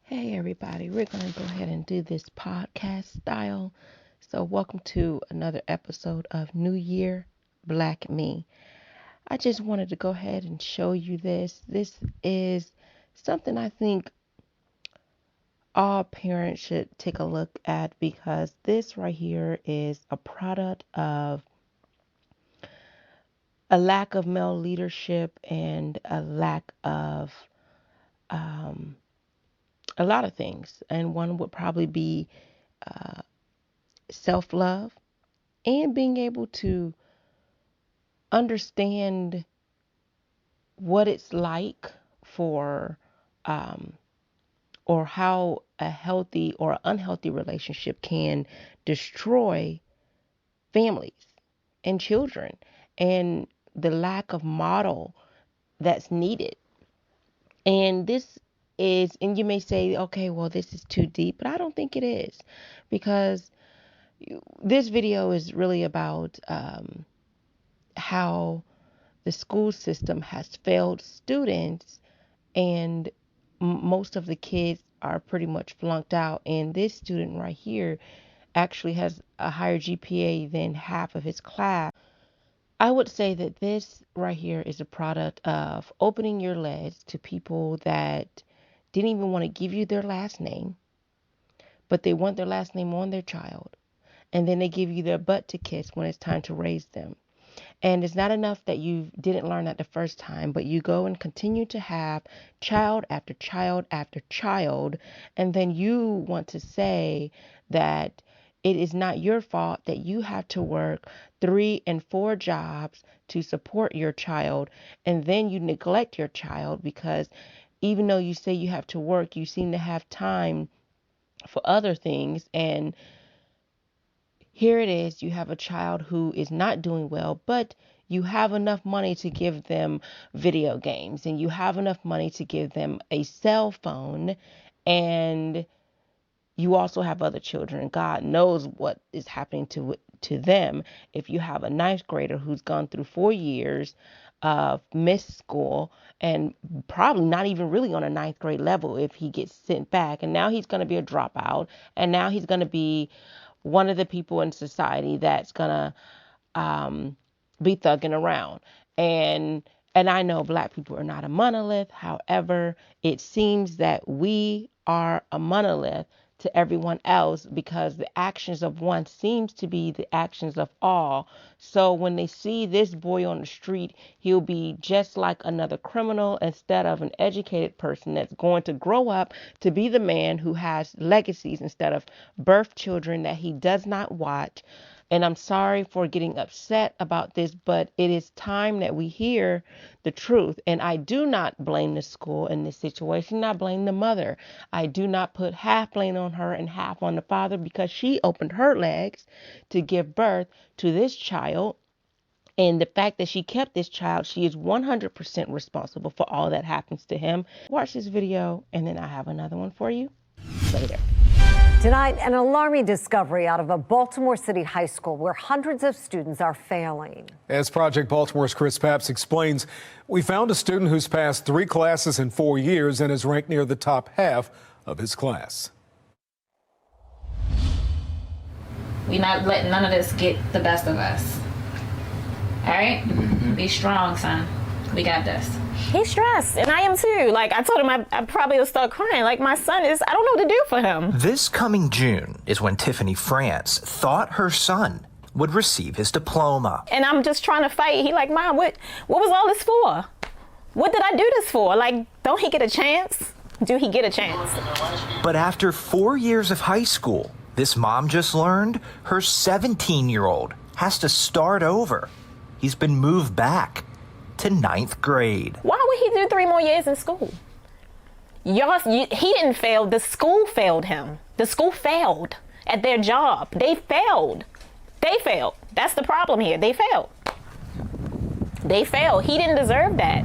Hey everybody, we're going to go ahead and do this podcast style. So welcome to another episode of New Year Black Me. I just wanted to go ahead and show you this. This is something I think all parents should take a look at because this right here is a product of a lack of male leadership and a lack of a lot of things. And one would probably be self-love and being able to understand what it's like for or how a healthy or unhealthy relationship can destroy families and children, and the lack of model that's needed. And this is, and you may say, okay, well, this is too deep, but I don't think it is, because this video is really about how the school system has failed students, and most of the kids are pretty much flunked out. And this student right here actually has a higher GPA than half of his class. I would say that this right here is a product of opening your legs to people that didn't even want to give you their last name, but they want their last name on their child. And then they give you their butt to kiss when it's time to raise them. And it's not enough that you didn't learn that the first time, but you go and continue to have child after child after child. And then you want to say that it is not your fault that you have to work 3 and 4 jobs to support your child. And then you neglect your child because even though you say you have to work, you seem to have time for other things. And here it is, you have a child who is not doing well, but you have enough money to give them video games, and you have enough money to give them a cell phone, and you also have other children. God knows what is happening to them. If you have a 9th grader who's gone through 4 years of missed school and probably not even really on a 9th grade level if he gets sent back, and now he's going to be a dropout, and now he's going to be one of the people in society that's gonna be thugging around. And I know black people are not a monolith. However, it seems that we are a monolith to everyone else because the actions of one seems to be the actions of all. So when they see this boy on the street, he'll be just like another criminal instead of an educated person that's going to grow up to be the man who has legacies instead of birth children that he does not watch. And I'm sorry for getting upset about this, but it is time that we hear the truth. And I do not blame the school in this situation. I blame the mother. I do not put half blame on her and half on the father because she opened her legs to give birth to this child. And the fact that she kept this child, she is 100% responsible for all that happens to him. Watch this video, and then I have another one for you later. Tonight, an alarming discovery out of a Baltimore City high school where hundreds of students are failing. As Project Baltimore's Chris Papps explains, we found a student who's passed 3 classes in 4 years and is ranked near the top half of his class. We're not letting none of this get the best of us. All right? Be strong, son. We got this. He's stressed, and I am too. Like, I told him I probably would start crying. Like, my son is, I don't know what to do for him. This coming June is when Tiffany France thought her son would receive his diploma. And I'm just trying to fight. He like, Mom, what was all this for? What did I do this for? Like, don't he get a chance? Do he get a chance? But after 4 years of high school, this mom just learned her 17-year-old has to start over. He's been moved back to 9th grade. Why would he do 3 more years in school? He didn't fail. The school failed him. The school failed at their job. They failed. That's the problem here. They failed. He didn't deserve that.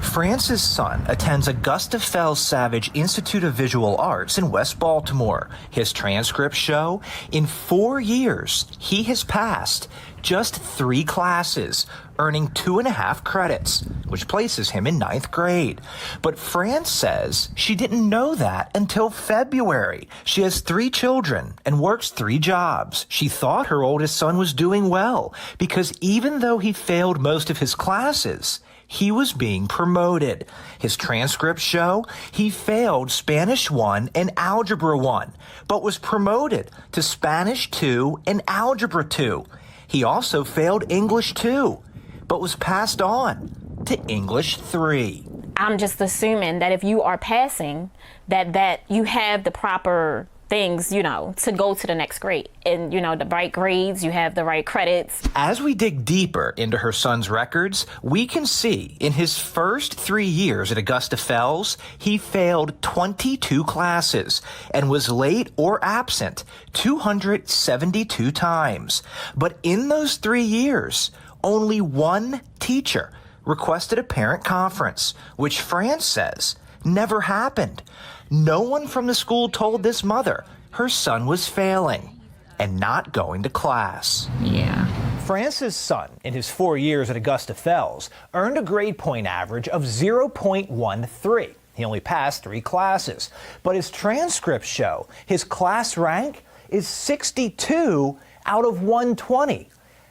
France's son attends Augusta Fells Savage Institute of Visual Arts in West Baltimore. His transcripts show in 4 years, he has passed just 3 classes, earning 2.5 credits, which places him in 9th grade. But France says she didn't know that until February. She has 3 children and works 3 jobs. She thought her oldest son was doing well because even though he failed most of his classes, he was being promoted. His transcripts show he failed Spanish 1 and Algebra 1, but was promoted to Spanish 2 and Algebra 2. He also failed English 2, but was passed on to English 3. I'm just assuming that if you are passing, that you have the proper things, to go to the next grade. And, the right grades, you have the right credits. As we dig deeper into her son's records, we can see in his first 3 years at Augusta Fells, he failed 22 classes and was late or absent 272 times. But in those 3 years, only one teacher requested a parent conference, which France says never happened. No one from the school told this mother her son was failing and not going to class. Yeah. France's son, in his 4 years at Augusta Fells, earned a grade point average of 0.13. He only passed 3 classes, but his transcripts show his class rank is 62 out of 120.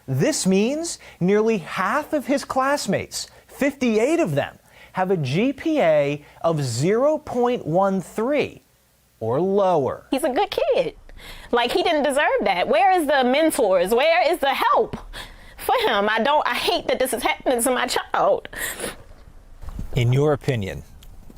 This means nearly half of his classmates, 58 of them, have a GPA of 0.13 or lower. He's a good kid. Like, he didn't deserve that. Where is the mentors? Where is the help for him? I hate that this is happening to my child. In your opinion,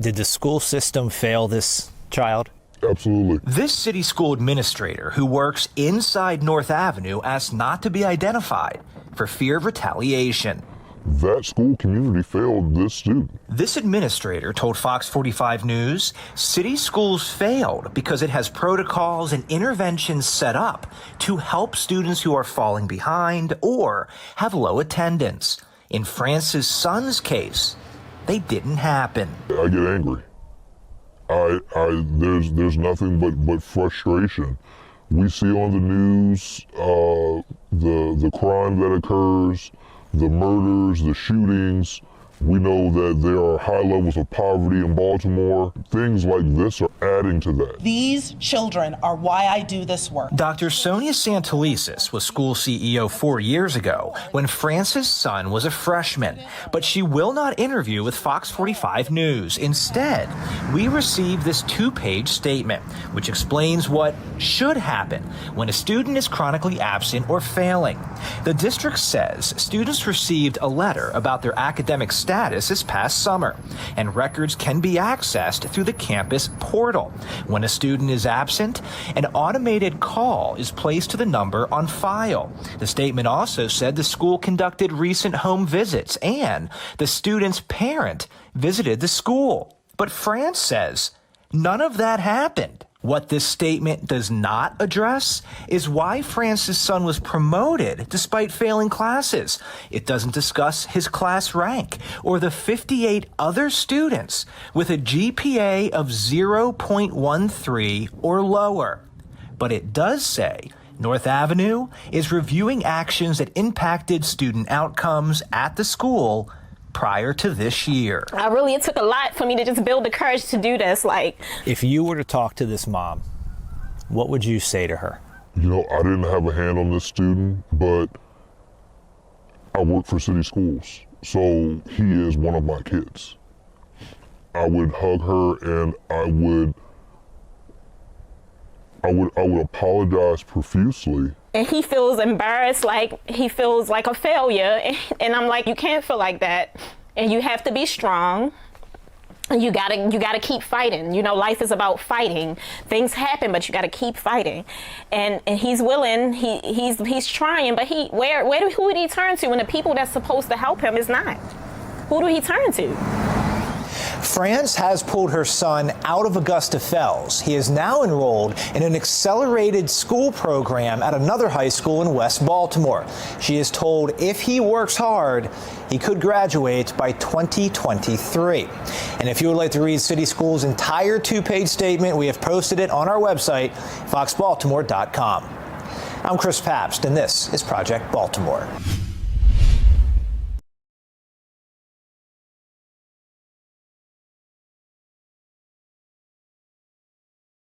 did the school system fail this child? Absolutely. This city school administrator who works inside North Avenue asked not to be identified for fear of retaliation. That school community failed this student. This administrator told Fox 45 News city schools failed because it has protocols and interventions set up to help students who are falling behind or have low attendance. In France's son's case, they didn't happen. I get angry. There's nothing but frustration. We see on the news the crime that occurs, the murders, the shootings. We know that there are high levels of poverty in Baltimore. Things like this are adding to that. These children are why I do this work. Dr. Sonia Santelises was school CEO 4 years ago when France's son was a freshman, but she will not interview with Fox 45 News. Instead, we received this 2-page statement, which explains what should happen when a student is chronically absent or failing. The district says students received a letter about their academic status this past summer, and records can be accessed through the campus portal. When a student is absent, an automated call is placed to the number on file. The statement also said the school conducted recent home visits and the student's parent visited the school. But France says none of that happened. What this statement does not address is why France's son was promoted despite failing classes. It doesn't discuss his class rank or the 58 other students with a GPA of 0.13 or lower. But it does say North Avenue is reviewing actions that impacted student outcomes at the school prior to this year. It took a lot for me to just build the courage to do this. If you were to talk to this mom, what would you say to her? I didn't have a hand on this student, but I work for city schools, so he is one of my kids. I would hug her and I would apologize profusely. And he feels embarrassed, he feels like a failure. And I'm like, you can't feel like that. And you have to be strong. And you gotta keep fighting. Life is about fighting. Things happen, but you gotta keep fighting. And he's willing, he's trying, but who would he turn to when the people that's supposed to help him is not? Who do he turn to? France has pulled her son out of Augusta Fells. He is now enrolled in an accelerated school program at another high school in West Baltimore. She is told if he works hard, he could graduate by 2023. And if you would like to read City Schools' entire 2-page statement, we have posted it on our website, foxbaltimore.com. I'm Chris Pabst, and this is Project Baltimore.